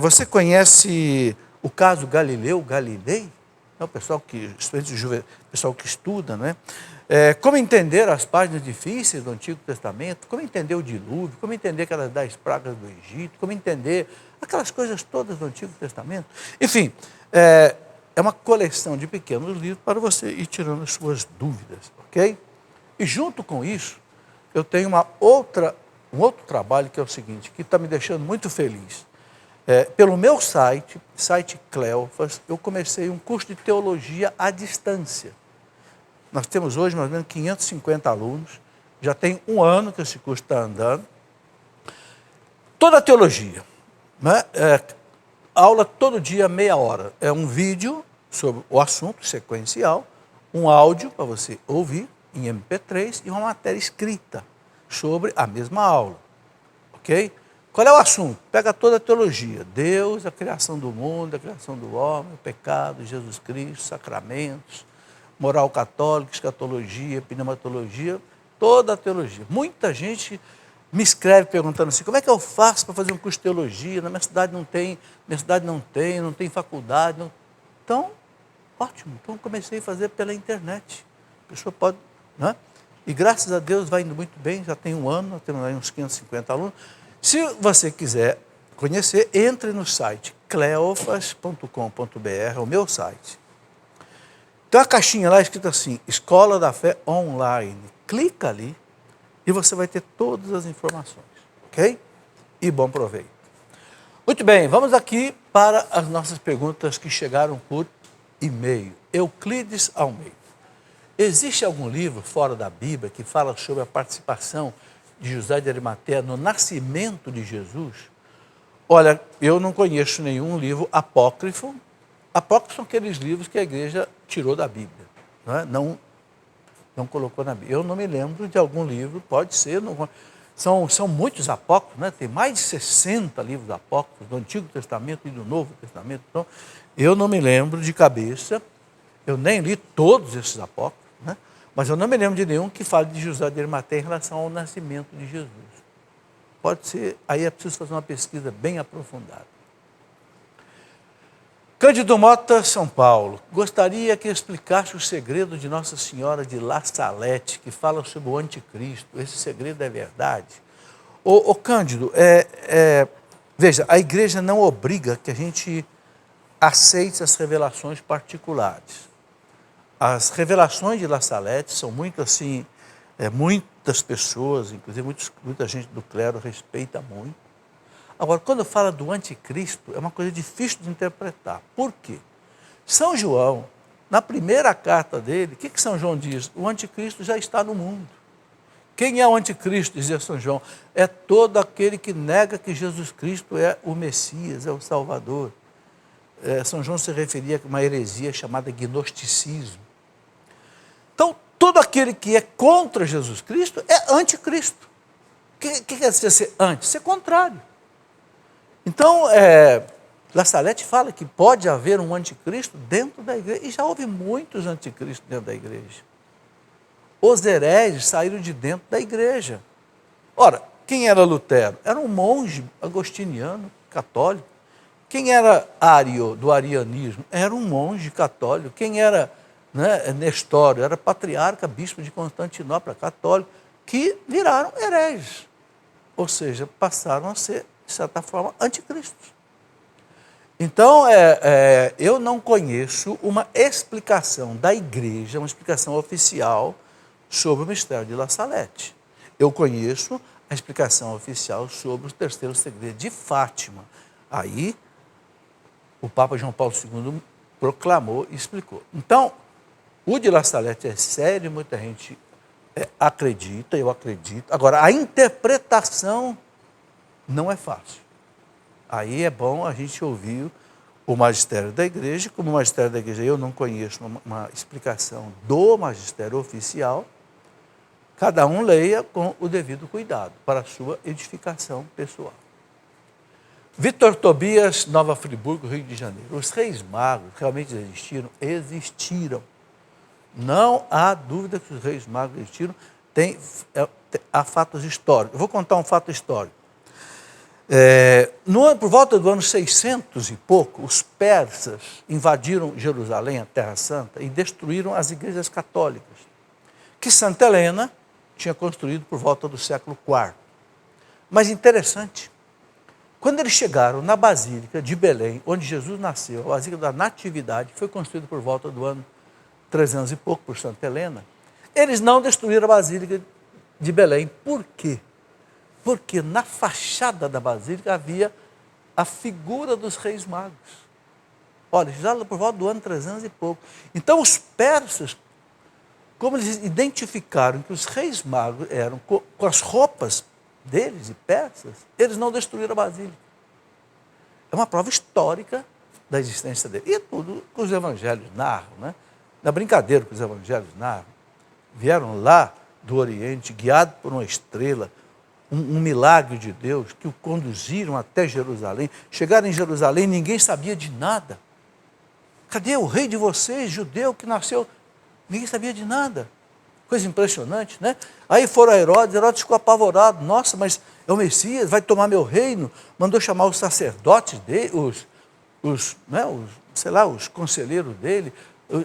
Você conhece o caso Galileu-Galilei? O pessoal que estuda, né? Como entender as páginas difíceis do Antigo Testamento, como entender o dilúvio, como entender aquelas 10 pragas do Egito, como entender aquelas coisas todas do Antigo Testamento. Enfim, é uma coleção de pequenos livros para você ir tirando as suas dúvidas, ok? E junto com isso, eu tenho um outro trabalho que é o seguinte, que está me deixando muito feliz. Pelo meu site Cleofas, eu comecei um curso de teologia à distância. Nós temos hoje mais ou menos 550 alunos, já tem um ano que esse curso está andando. Toda a teologia, né? Aula todo dia, meia hora. É um vídeo sobre o assunto sequencial, um áudio para você ouvir em MP3 e uma matéria escrita sobre a mesma aula. Ok? Qual é o assunto? Pega toda a teologia. Deus, a criação do mundo, a criação do homem, o pecado, Jesus Cristo, sacramentos, moral católica, escatologia, pneumatologia, toda a teologia. Muita gente me escreve perguntando assim, como é que eu faço para fazer um curso de teologia? Na minha cidade não tem faculdade. Não. Então, ótimo. Então, comecei a fazer pela internet. A pessoa pode, né? E graças a Deus vai indo muito bem, já tem um ano, nós temos aí uns 550 alunos. Se você quiser conhecer, entre no site cleofas.com.br, é o meu site. Tem uma caixinha lá escrita assim, Escola da Fé Online. Clica ali e você vai ter todas as informações, ok? E bom proveito. Muito bem, vamos aqui para as nossas perguntas que chegaram por e-mail. Euclides Almeida. Existe algum livro fora da Bíblia que fala sobre a participação de José de Arimateia no nascimento de Jesus? Olha, eu não conheço nenhum livro apócrifo. Apócrifos são aqueles livros que a igreja tirou da Bíblia, não colocou na Bíblia. Eu não me lembro de algum livro, pode ser, são muitos apócrifos, né? Tem mais de 60 livros apócrifos do Antigo Testamento e do Novo Testamento. Então, eu não me lembro de cabeça, eu nem li todos esses apócrifos, né? Mas eu não me lembro de nenhum que fale de José de Arimateia em relação ao nascimento de Jesus. Pode ser, aí é preciso fazer uma pesquisa bem aprofundada. Cândido Mota, São Paulo. Gostaria que explicasse o segredo de Nossa Senhora de La Salette, que fala sobre o anticristo. Esse segredo é verdade? Ô Cândido, veja, a igreja não obriga que a gente aceite as revelações particulares. As revelações de La Salette são muito assim, muitas pessoas, inclusive muita gente do clero respeita muito. Agora, quando fala do anticristo, é uma coisa difícil de interpretar. Por quê? São João, na primeira carta dele, o que São João diz? O anticristo já está no mundo. Quem é o anticristo, dizia São João? É todo aquele que nega que Jesus Cristo é o Messias, é o Salvador. São João se referia a uma heresia chamada gnosticismo. Então, todo aquele que é contra Jesus Cristo é anticristo. O que quer dizer ser anti? Ser contrário. Então, La Salette fala que pode haver um anticristo dentro da igreja, e já houve muitos anticristos dentro da igreja. Os hereges saíram de dentro da igreja. Ora, quem era Lutero? Era um monge agostiniano, católico. Quem era Ário, do arianismo? Era um monge católico. Quem era Nestório? Era patriarca, bispo de Constantinopla, católico, que viraram hereges. Ou seja, passaram a ser, de certa forma, anticristos. Então, eu não conheço uma explicação da igreja, uma explicação oficial sobre o mistério de La Salette. Eu conheço a explicação oficial sobre o terceiro segredo de Fátima. Aí, o Papa João Paulo II proclamou e explicou. Então, o de La Salette é sério, muita gente acredita, eu acredito. Agora, a interpretação não é fácil. Aí é bom a gente ouvir o magistério da igreja. Como magistério da igreja eu não conheço uma explicação do magistério oficial, cada um leia com o devido cuidado para a sua edificação pessoal. Vitor Tobias, Nova Friburgo, Rio de Janeiro. Os reis magos realmente existiram? Existiram. Não há dúvida que os reis magos existiram. Há fatos históricos. Eu vou contar um fato histórico. Por volta do ano 600 e pouco, os persas invadiram Jerusalém, a Terra Santa, e destruíram as igrejas católicas, que Santa Helena tinha construído por volta do século IV. Mas interessante, quando eles chegaram na Basílica de Belém, onde Jesus nasceu, a Basílica da Natividade, foi construída por volta do ano 300 e pouco por Santa Helena, eles não destruíram a Basílica de Belém. Por quê? Porque na fachada da Basílica havia a figura dos reis magos. Olha, já por volta do ano 300 e pouco. Então os persas, como eles identificaram que os reis magos eram com as roupas deles e persas, eles não destruíram a Basílica. É uma prova histórica da existência deles. E é tudo que os evangelhos narram, né? Na brincadeira que os evangelhos narram, vieram lá do Oriente, guiados por uma estrela, um milagre de Deus, que o conduziram até Jerusalém. Chegaram em Jerusalém, ninguém sabia de nada. Cadê o rei de vocês, judeu, que nasceu? Ninguém sabia de nada. Coisa impressionante, né? Aí foram a Herodes, Herodes ficou apavorado. Nossa, mas é o Messias, vai tomar meu reino. Mandou chamar os sacerdotes dele, os conselheiros dele,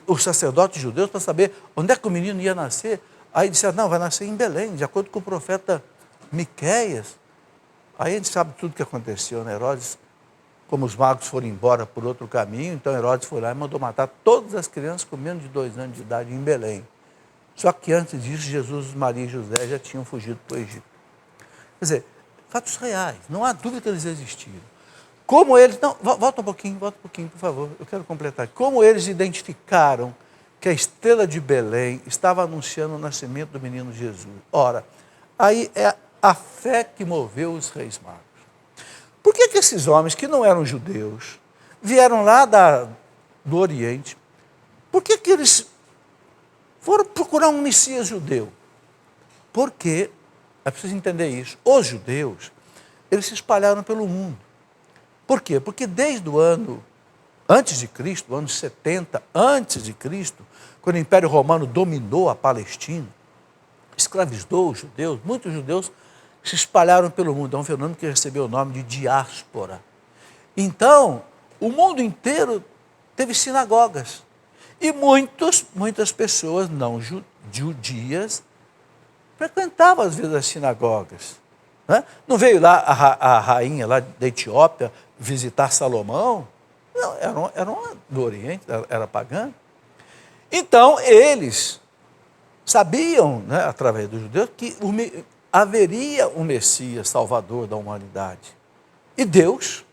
os sacerdotes judeus, para saber onde é que o menino ia nascer. Aí disseram, não, vai nascer em Belém, de acordo com o profeta Miqueias. Aí a gente sabe tudo o que aconteceu, né? Herodes, como os magos foram embora por outro caminho, então Herodes foi lá e mandou matar todas as crianças com menos de 2 anos de idade em Belém. Só que antes disso, Jesus, Maria e José já tinham fugido para o Egito. Quer dizer, fatos reais, não há dúvida que eles existiram. Como eles... Não, volta um pouquinho, por favor, eu quero completar. Como eles identificaram que a estrela de Belém estava anunciando o nascimento do menino Jesus? Ora, aí é a fé que moveu os reis magos. Por que esses homens que não eram judeus vieram lá do Oriente? Por que eles foram procurar um Messias judeu? Porque, é preciso entender isso, os judeus, eles se espalharam pelo mundo. Por quê? Porque desde o ano antes de Cristo, anos 70 antes de Cristo, quando o Império Romano dominou a Palestina, escravizou os judeus, muitos judeus se espalharam pelo mundo. É um fenômeno que recebeu o nome de diáspora. Então, o mundo inteiro teve sinagogas. E muitas pessoas não judias frequentavam às vezes as sinagogas. Né? Não veio lá a rainha lá da Etiópia visitar Salomão? Não, era do Oriente, era pagã. Então, eles sabiam, né, através dos judeus, que haveria um Messias Salvador da humanidade. E Deus,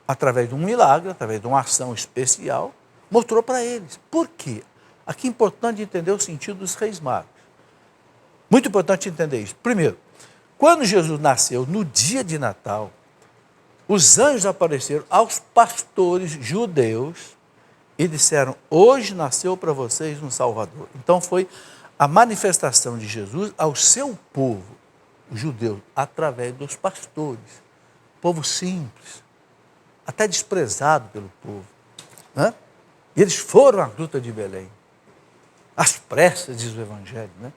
através de um milagre, através de uma ação especial, mostrou para eles. Por quê? Aqui é importante entender o sentido dos reis magos. Muito importante entender isso. Primeiro, quando Jesus nasceu, no dia de Natal, os anjos apareceram aos pastores judeus e disseram: hoje nasceu para vocês um Salvador. Então foi a manifestação de Jesus ao seu povo, os judeus, através dos pastores. Povo simples, até desprezado pelo povo. Né? E eles foram à gruta de Belém. Às pressas, diz o Evangelho. Né?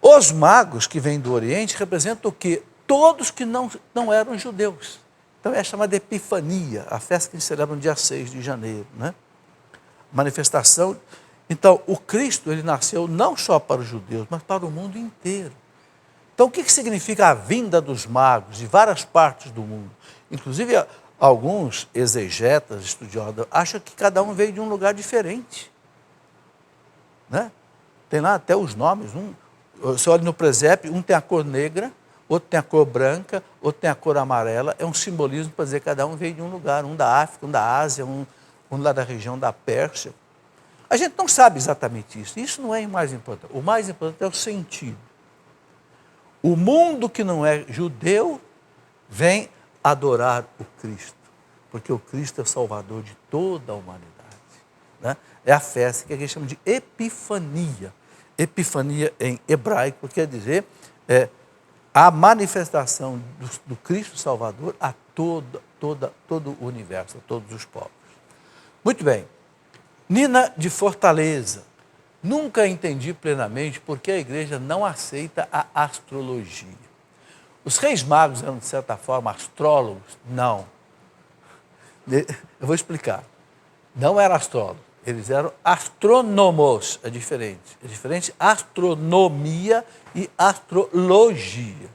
Os magos que vêm do Oriente representam o quê? Todos que não eram judeus. Então é chamada Epifania, a festa que se celebra no dia 6 de janeiro. Né? Manifestação. Então, o Cristo, ele nasceu não só para os judeus, mas para o mundo inteiro. Então, o que significa a vinda dos magos de várias partes do mundo? Inclusive, alguns exegetas, estudiosos, acham que cada um veio de um lugar diferente. Né? Tem lá até os nomes. Você olha no presépio, um tem a cor negra, outro tem a cor branca, outro tem a cor amarela. É um simbolismo para dizer que cada um veio de um lugar, um da África, um da Ásia, um lá da região da Pérsia. A gente não sabe exatamente isso. Isso não é o mais importante. O mais importante é o sentido. O mundo que não é judeu vem adorar o Cristo, porque o Cristo é o Salvador de toda a humanidade. Né? É a festa que a gente chama de Epifania. Epifania em hebraico quer dizer a manifestação do Cristo Salvador a todo o universo, a todos os povos. Muito bem. Nina de Fortaleza. Nunca entendi plenamente por que a igreja não aceita a astrologia. Os reis magos eram, de certa forma, astrólogos? Não. Eu vou explicar. Não eram astrólogos, eles eram astrônomos. É diferente. É diferente astronomia e astrologia.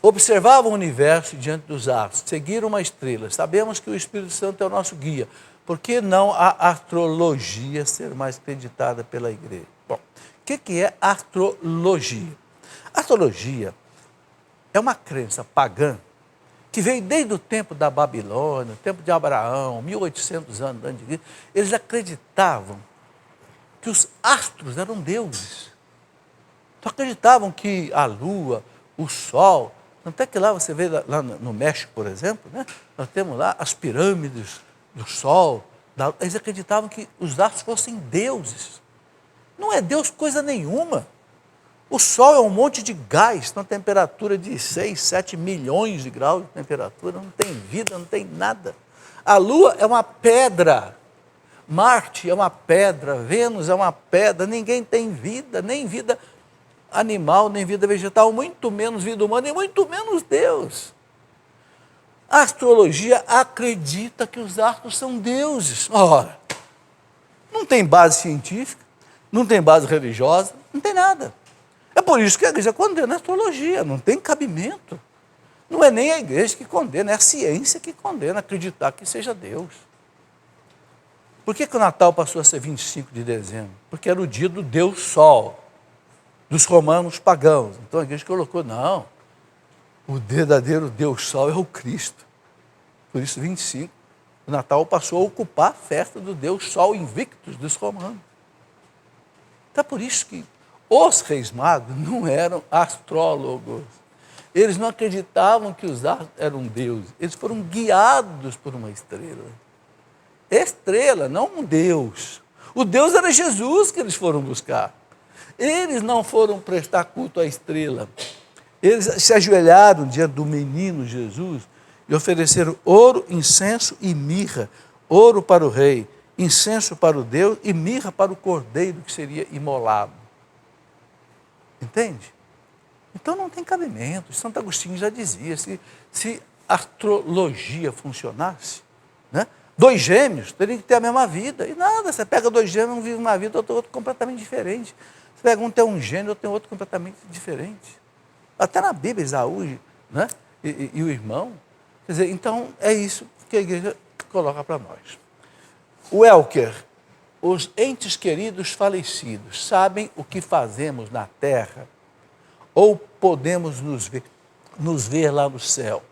Observavam o universo diante dos astros, seguiram uma estrela. Sabemos que o Espírito Santo é o nosso guia. Por que não a astrologia ser mais acreditada pela igreja? Bom, o que é astrologia? Astrologia é uma crença pagã que veio desde o tempo da Babilônia, o tempo de Abraão, 1800 anos antes de Cristo. Eles acreditavam que os astros eram deuses. Então acreditavam que a lua, o sol, até que lá você vê lá no México, por exemplo, né? Nós temos lá as pirâmides do sol. Eles acreditavam que os astros fossem deuses. Não é Deus coisa nenhuma. O sol é um monte de gás, uma temperatura de 6, 7 milhões de graus de temperatura, não tem vida, não tem nada. A lua é uma pedra, Marte é uma pedra, Vênus é uma pedra, ninguém tem vida, nem vida animal, nem vida vegetal, muito menos vida humana e muito menos Deus. A astrologia acredita que os astros são deuses. Ora, não tem base científica, não tem base religiosa, não tem nada. É por isso que a igreja condena a astrologia, não tem cabimento. Não é nem a igreja que condena, é a ciência que condena acreditar que seja Deus. Por que o Natal passou a ser 25 de dezembro? Porque era o dia do Deus Sol, dos romanos pagãos. Então a igreja colocou, não, o verdadeiro Deus Sol é o Cristo. Por isso 25, o Natal passou a ocupar a festa do Deus Sol Invictus dos romanos. Então é por isso que os reis magos não eram astrólogos. Eles não acreditavam que os astros eram deuses. Eles foram guiados por uma estrela. Estrela, não um Deus. O Deus era Jesus que eles foram buscar. Eles não foram prestar culto à estrela. Eles se ajoelharam diante do menino Jesus e ofereceram ouro, incenso e mirra. Ouro para o rei, incenso para o Deus e mirra para o cordeiro que seria imolado. Entende? Então não tem cabimento. Santo Agostinho já dizia, se a astrologia funcionasse, né, dois gêmeos teriam que ter a mesma vida. E nada, você pega dois gêmeos, um vive uma vida, outro completamente diferente. Você pega um tem um gênio, outro tem outro completamente diferente. Até na Bíblia, Esaú, né, e o irmão. Quer dizer, então é isso que a igreja coloca para nós. O Elker, os entes queridos falecidos sabem o que fazemos na terra ou podemos nos ver lá no céu?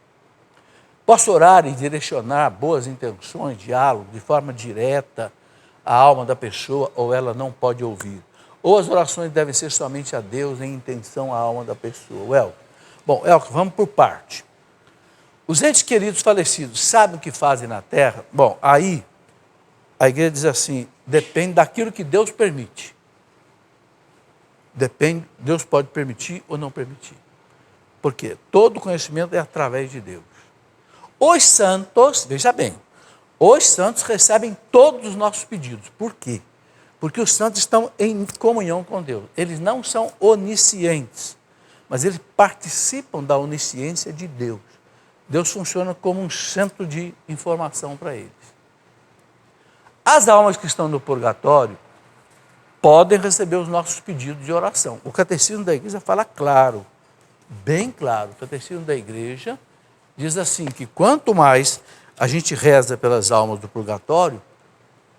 Posso orar e direcionar boas intenções, diálogo, de forma direta à alma da pessoa ou ela não pode ouvir? Ou as orações devem ser somente a Deus em intenção à alma da pessoa? Elker. Bom, Elker, vamos por parte. Os entes queridos falecidos sabem o que fazem na terra? Bom, aí a igreja diz assim, depende daquilo que Deus permite. Depende, Deus pode permitir ou não permitir. Porque todo conhecimento é através de Deus. Os santos, veja bem, os santos recebem todos os nossos pedidos. Por quê? Porque os santos estão em comunhão com Deus. Eles não são oniscientes, mas eles participam da onisciência de Deus. Deus funciona como um centro de informação para eles. As almas que estão no purgatório podem receber os nossos pedidos de oração. O catecismo da igreja fala claro, bem claro. O catecismo da igreja diz assim, que quanto mais a gente reza pelas almas do purgatório,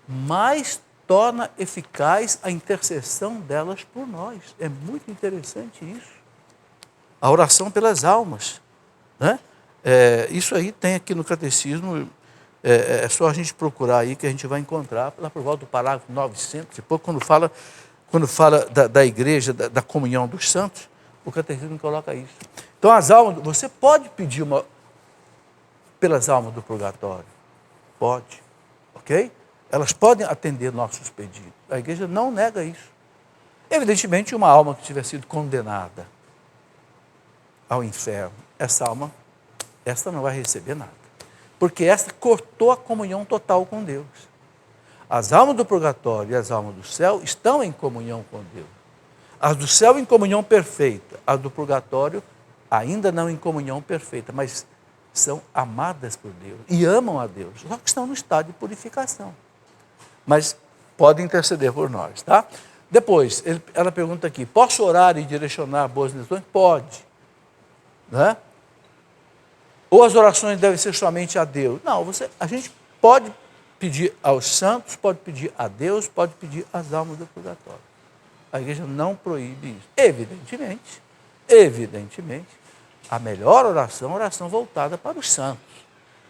mais torna eficaz a intercessão delas por nós. É muito interessante isso. A oração pelas almas, né? Isso aí tem aqui no catecismo, é só a gente procurar aí que a gente vai encontrar, lá por volta do parágrafo 900, depois quando fala da igreja, da comunhão dos santos, o catecismo coloca isso. Então as almas, você pode pedir pelas almas do purgatório, pode, ok? Elas podem atender nossos pedidos, a igreja não nega isso. Evidentemente uma alma que tiver sido condenada ao inferno, essa não vai receber nada. Porque essa cortou a comunhão total com Deus. As almas do purgatório e as almas do céu estão em comunhão com Deus. As do céu em comunhão perfeita, as do purgatório ainda não em comunhão perfeita, mas são amadas por Deus e amam a Deus, só que estão no estado de purificação. Mas podem interceder por nós, tá? Depois, ela pergunta aqui, posso orar e direcionar boas intenções? Pode. Né? Ou as orações devem ser somente a Deus? Não, a gente pode pedir aos santos, pode pedir a Deus, pode pedir às almas do purgatório. A igreja não proíbe isso. Evidentemente, a melhor oração é a oração voltada para os santos,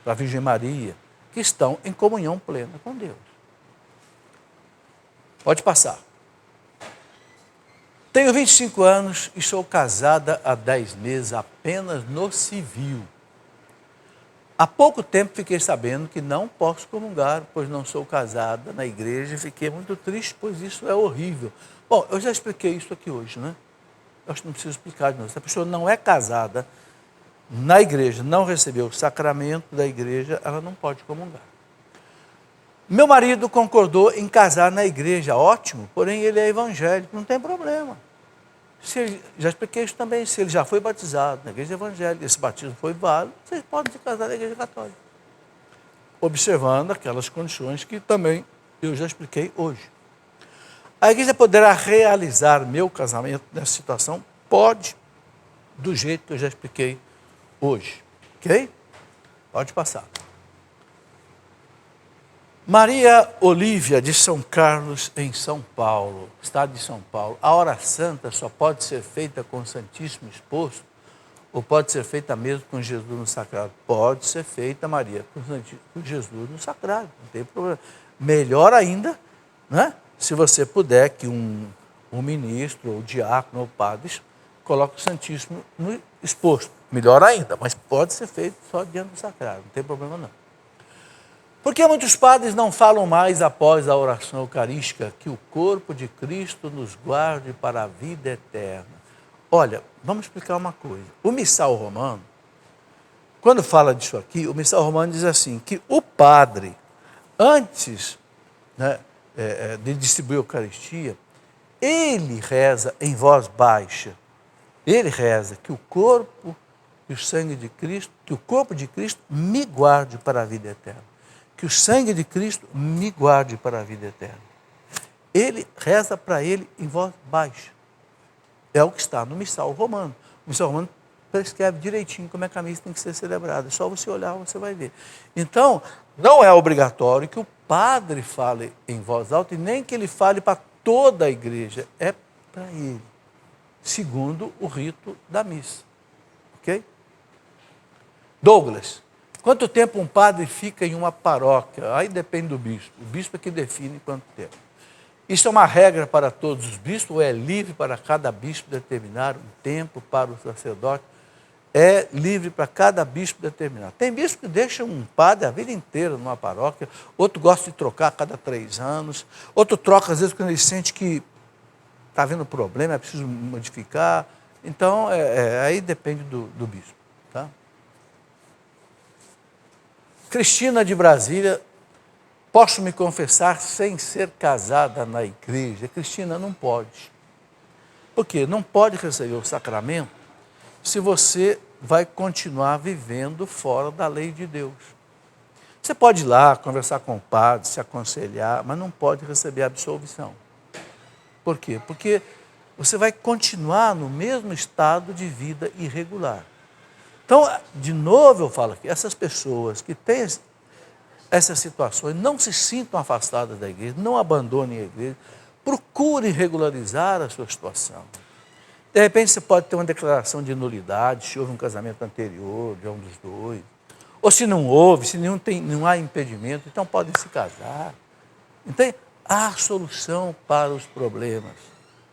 para a Virgem Maria, que estão em comunhão plena com Deus. Pode passar. Tenho 25 anos e sou casada há 10 meses, apenas no civil. Há pouco tempo fiquei sabendo que não posso comungar, pois não sou casada na igreja e fiquei muito triste, pois isso é horrível. Bom, eu já expliquei isso aqui hoje, né? Eu acho que não preciso explicar de novo. Se a pessoa não é casada na igreja, não recebeu o sacramento da igreja, ela não pode comungar. Meu marido concordou em casar na igreja, ótimo, porém ele é evangélico, não tem problema. Já expliquei isso também, se ele já foi batizado na igreja evangélica, esse batismo foi válido, vocês podem se casar na igreja católica. Observando aquelas condições que também eu já expliquei hoje. A igreja poderá realizar meu casamento nessa situação? Pode, do jeito que eu já expliquei hoje. Ok? Pode passar. Maria Olívia, de São Carlos, em São Paulo, estado de São Paulo. A hora santa só pode ser feita com o Santíssimo exposto? Ou pode ser feita mesmo com Jesus no sacrário? Pode ser feita, Maria, com Jesus no sacrário, não tem problema. Melhor ainda, né? Se você puder que um ministro, ou diácono, ou padre, coloque o Santíssimo no exposto. Melhor ainda, mas pode ser feito só diante do sacrário, não tem problema não. Por que muitos padres não falam mais após a oração eucarística que o corpo de Cristo nos guarde para a vida eterna? Olha, vamos explicar uma coisa. O missal romano, quando fala disso aqui, o missal romano diz assim, que o padre, antes né, de distribuir a Eucaristia, ele reza em voz baixa. Ele reza que o corpo e o sangue de Cristo, que o corpo de Cristo me guarde para a vida eterna. Que o sangue de Cristo me guarde para a vida eterna. Ele reza para ele em voz baixa. É o que está no Missal Romano. O Missal Romano prescreve direitinho como é que a missa tem que ser celebrada. É só você olhar, você vai ver. Então, não é obrigatório que o padre fale em voz alta e nem que ele fale para toda a igreja. É para ele, segundo o rito da missa. Ok? Douglas, quanto tempo um padre fica em uma paróquia? Aí depende do bispo. O bispo é que define quanto tempo. Isso é uma regra para todos os bispos ou é livre para cada bispo determinar um tempo para o sacerdote? É livre para cada bispo determinar. Tem bispo que deixa um padre a vida inteira numa paróquia, outro gosta de trocar a cada 3 anos, outro troca às vezes quando ele sente que está havendo problema, é preciso modificar. Então, aí depende do bispo. Tá? Cristina de Brasília, posso me confessar sem ser casada na igreja? Cristina, não pode. Por quê? Não pode receber o sacramento se você vai continuar vivendo fora da lei de Deus. Você pode ir lá, conversar com o padre, se aconselhar, mas não pode receber a absolvição. Por quê? Porque você vai continuar no mesmo estado de vida irregular. Então, de novo eu falo aqui, essas pessoas que têm essas situações, não se sintam afastadas da igreja, não abandonem a igreja, procurem regularizar a sua situação. De repente você pode ter uma declaração de nulidade, se houve um casamento anterior de um dos dois, ou se não houve, se não há impedimento, então podem se casar. Então, há solução para os problemas,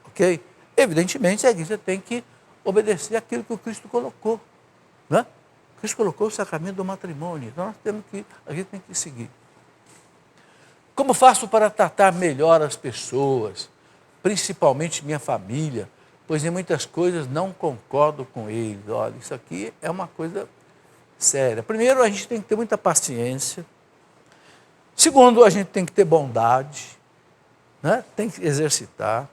ok? Evidentemente, a igreja tem que obedecer aquilo que o Cristo colocou, né? Cristo colocou o sacramento do matrimônio, então a gente tem que seguir. Como faço para tratar melhor as pessoas, principalmente minha família, pois em muitas coisas não concordo com eles? Olha, isso aqui é uma coisa séria. Primeiro, a gente tem que ter muita paciência. Segundo, a gente tem que ter bondade, né? Tem que exercitar.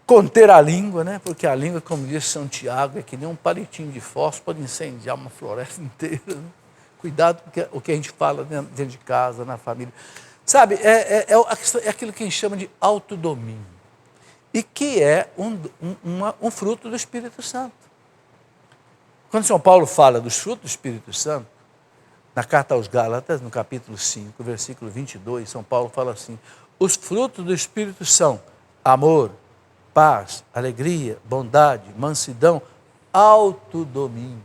Conter a língua, né? Porque a língua, como diz Santiago, é que nem um palitinho de fósforo, pode incendiar uma floresta inteira. Né? Cuidado com o que a gente fala dentro de casa, na família. Sabe, é aquilo que a gente chama de autodomínio. E que é um fruto do Espírito Santo. Quando São Paulo fala dos frutos do Espírito Santo, na carta aos Gálatas, no capítulo 5, versículo 22, São Paulo fala assim: os frutos do Espírito são amor, paz, alegria, bondade, mansidão, autodomínio,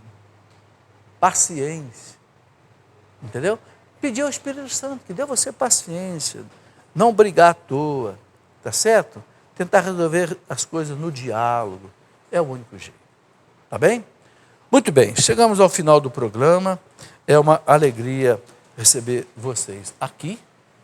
paciência. Entendeu? Pedir ao Espírito Santo que dê a você paciência, não brigar à toa, tá certo? Tentar resolver as coisas no diálogo, é o único jeito. Tá bem? Muito bem, chegamos ao final do programa, é uma alegria receber vocês aqui,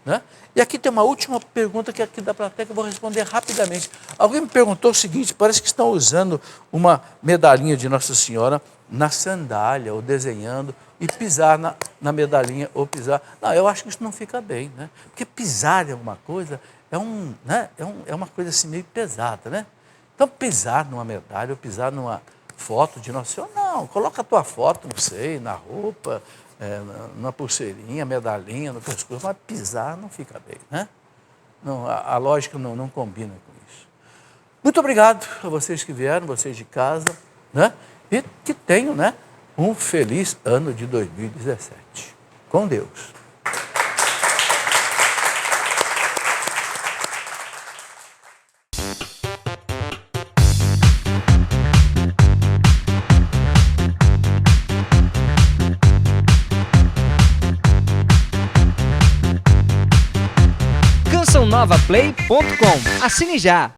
né? E aqui tem uma última pergunta que aqui da plateia que eu vou responder rapidamente. Alguém me perguntou o seguinte: parece que estão usando uma medalhinha de Nossa Senhora na sandália, ou desenhando, e pisar na medalhinha, ou pisar. Não, eu acho que isso não fica bem, né? Porque pisar em alguma coisa é uma coisa assim meio pesada, né? Então, pisar numa medalha, ou pisar numa foto de Nossa Senhora, não, coloca a tua foto, não sei, na roupa, na pulseirinha, medalhinha, no pescoço, mas pisar não fica bem, né? Não, a lógica não combina com isso. Muito obrigado a vocês que vieram, vocês de casa, né? E que tenham, né, um feliz ano de 2017. Com Deus. cançãonovaplay.com. Assine já!